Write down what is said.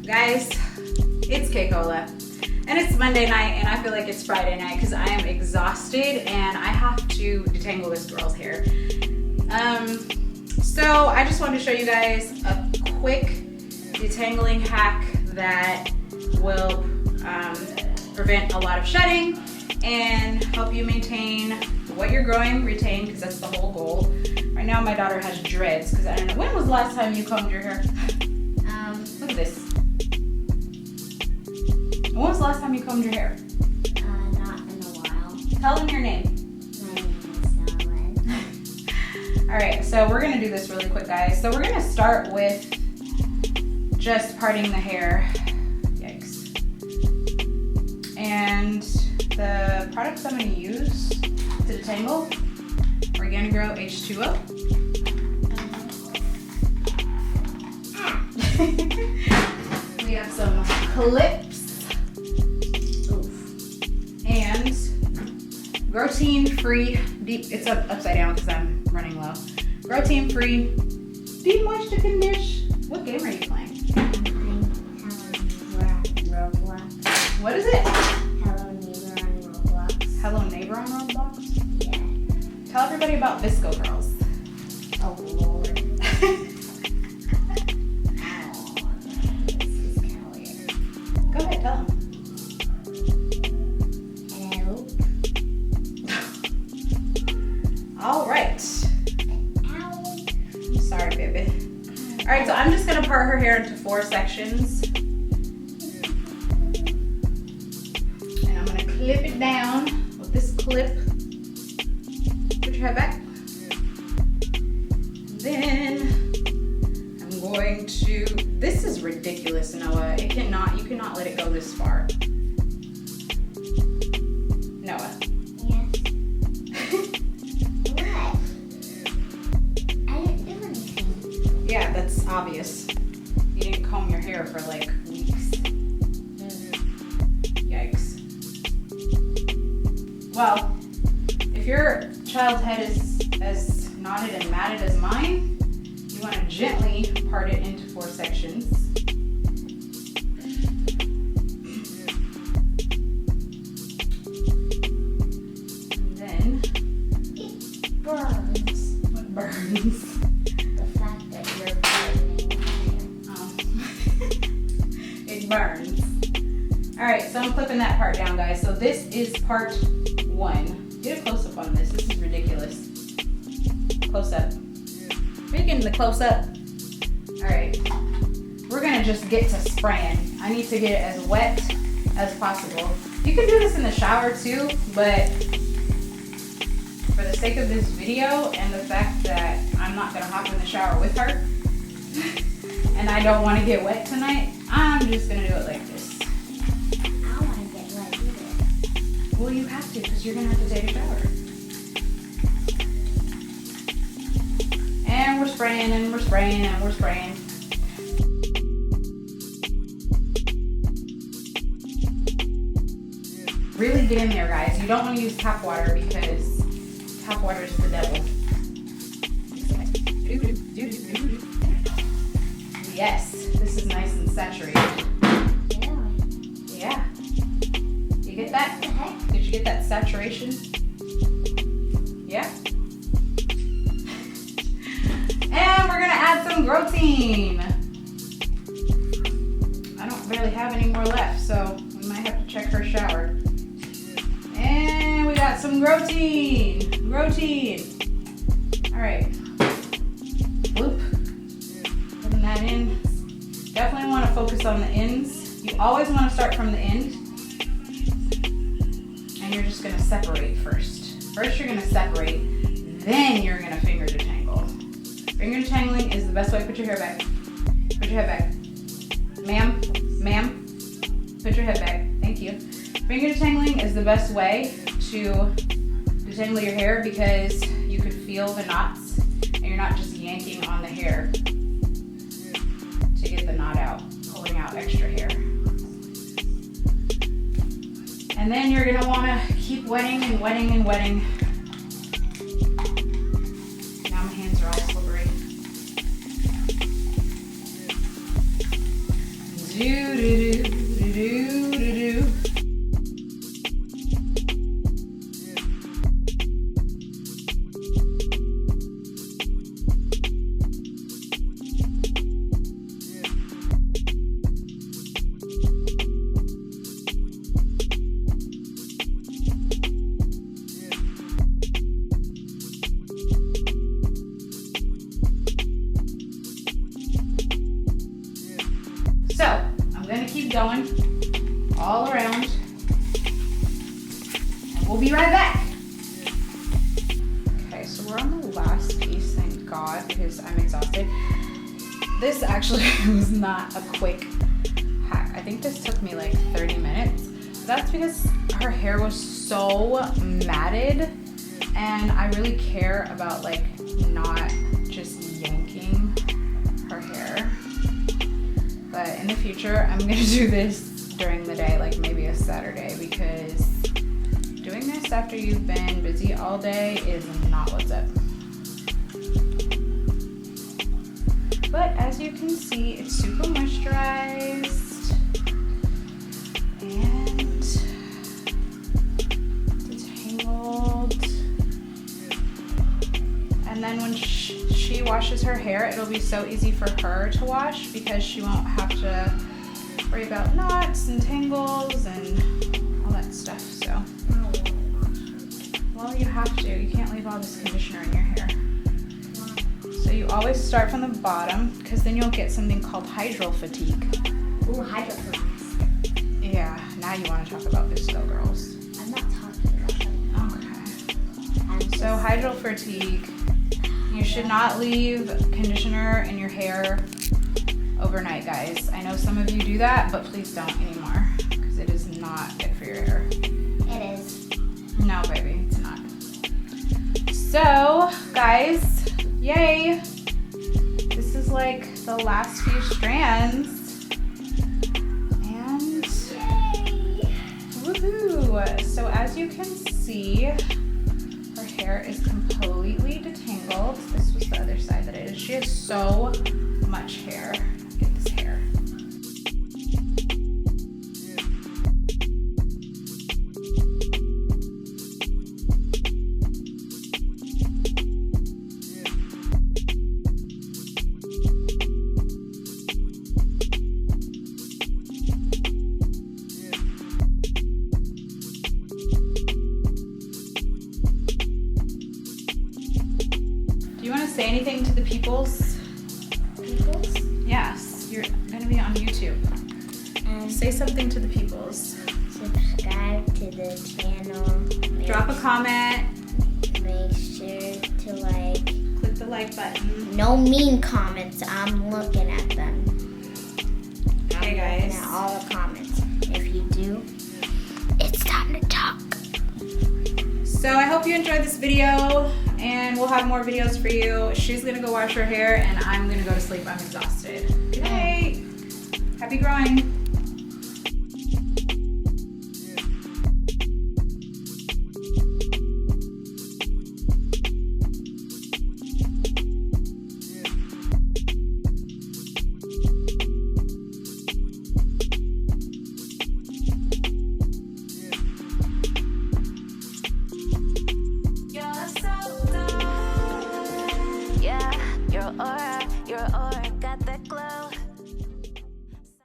Guys, it's K-Cola, and it's Monday night, and I feel like it's Friday night because I am exhausted and I have to detangle this girl's hair. So I just wanted to show you guys a quick detangling hack that will prevent a lot of shedding and help you maintain what you're growing, retain, because that's the whole goal. Right now my daughter has dreads because I don't know, when was the last time you combed your hair? Look at this. When was the last time you combed your hair? Not in a while. Tell them your name. My name is Nolan. Alright, so we're going to do this really quick, guys. So we're going to start with just parting the hair. Yikes. And the products I'm going to use to detangle, OrganiGrowHairCo. We have some clips. Oof. And Growtein free deep, it's upside down because I'm running low. Growtein free deep moisture condish. What game are you playing? Roblox. What is it? Hello Neighbor on Roblox. Hello Neighbor on Roblox? Yeah. Tell everybody about Visco Girls. Oh Lord. This is kind of weird. Go ahead, tell them. Hello. All right. Ow. I'm sorry, baby. All right, so I'm just gonna part her hair into 4 sections. And I'm gonna clip it down with this clip. Put your head back. Then I'm going to, this is ridiculous, Noah. You cannot let it go this far. Noah. Yes. What? I didn't do anything. Yeah, that's obvious. You didn't comb your hair for like weeks. Yikes. Well, if your child's head is as knotted and matted as mine, you want to gently part it into 4 sections. And then It burns. what burns? The fact that you're burning It burns. All right, so I'm clipping that part down, guys. So this is part 1. Get a close up on this. This is ridiculous. Close up. Making the close up. All right, we're gonna just get to spraying. I need to get it as wet as possible. You can do this in the shower too, but for the sake of this video and the fact that I'm not gonna hop in the shower with her, and I don't want to get wet tonight, I'm just gonna do it like this. I don't want to get wet either. Well, you have to, because you're gonna have to take a shower. And we're spraying and we're spraying and we're spraying. Really get in there, guys. You don't want to use tap water because tap water is the devil. Yes, this is nice and saturated. Yeah. Yeah. You get that? What the heck? Did you get that saturation? Yeah. And we're gonna add some Growtein. I don't really have any more left, so we might have to check her shower. And we got some Growtein. Growtein. All right. Whoop. Putting that in. Definitely want to focus on the ends. You always want to start from the end. And you're just gonna separate first. First you're gonna separate, then you're gonna finger detangle. Finger detangling is the best way. Put your hair back. Put your head back. Ma'am, put your head back. Thank you. Finger detangling is the best way to detangle your hair because you can feel the knots and you're not just yanking on the hair to get the knot out, pulling out extra hair. And then you're gonna wanna keep wetting and wetting and wetting. Now my hands are all slippery. Do do do do do do. So, I'm gonna keep going all around and we'll be right back. Okay, so we're on the last piece, thank God, because I'm exhausted. This actually was not a quick hack. I think this took me like 30 minutes. That's because her hair was so matted and I really care about like not just yanking her hair. But in the future, I'm gonna do this during the day, like maybe a Saturday, because doing this after you've been busy all day is not what's up. But as you can see, it's super moisturized and detangled. And then when she washes her hair, it'll be so easy for her to wash because she won't have to worry about knots and tangles and all that stuff. So, well, you have to. You can't leave all this conditioner in your hair. So you always start from the bottom because then you'll get something called hydral fatigue. Ooh, hydral fatigue. Yeah, now you want to talk about this though, girls. I'm not talking about that. Okay. So hydral fatigue. You should not leave conditioner in your hair overnight, guys. I know some of you do that, but please don't anymore because it is not good for your hair. It is. No, baby, it's not. So, guys, yay. This is like the last few strands. And woohoo! So as you can see, her hair is completely detangled. This was the other side that it is. She has so much hair. Look at this hair. Do you want to say anything to the peoples? Peoples? Yes, you're going to be on YouTube. Say something to the peoples. Subscribe to the channel. Drop a comment. Make sure to like. Click the like button. No mean comments. I'm looking at them. Okay, guys. Looking at all the comments. If you do, it's time to talk. So I hope you enjoyed this video, and we'll have more videos for you. She's gonna go wash her hair, and I'm gonna go to sleep. I'm exhausted. Good night. Happy growing.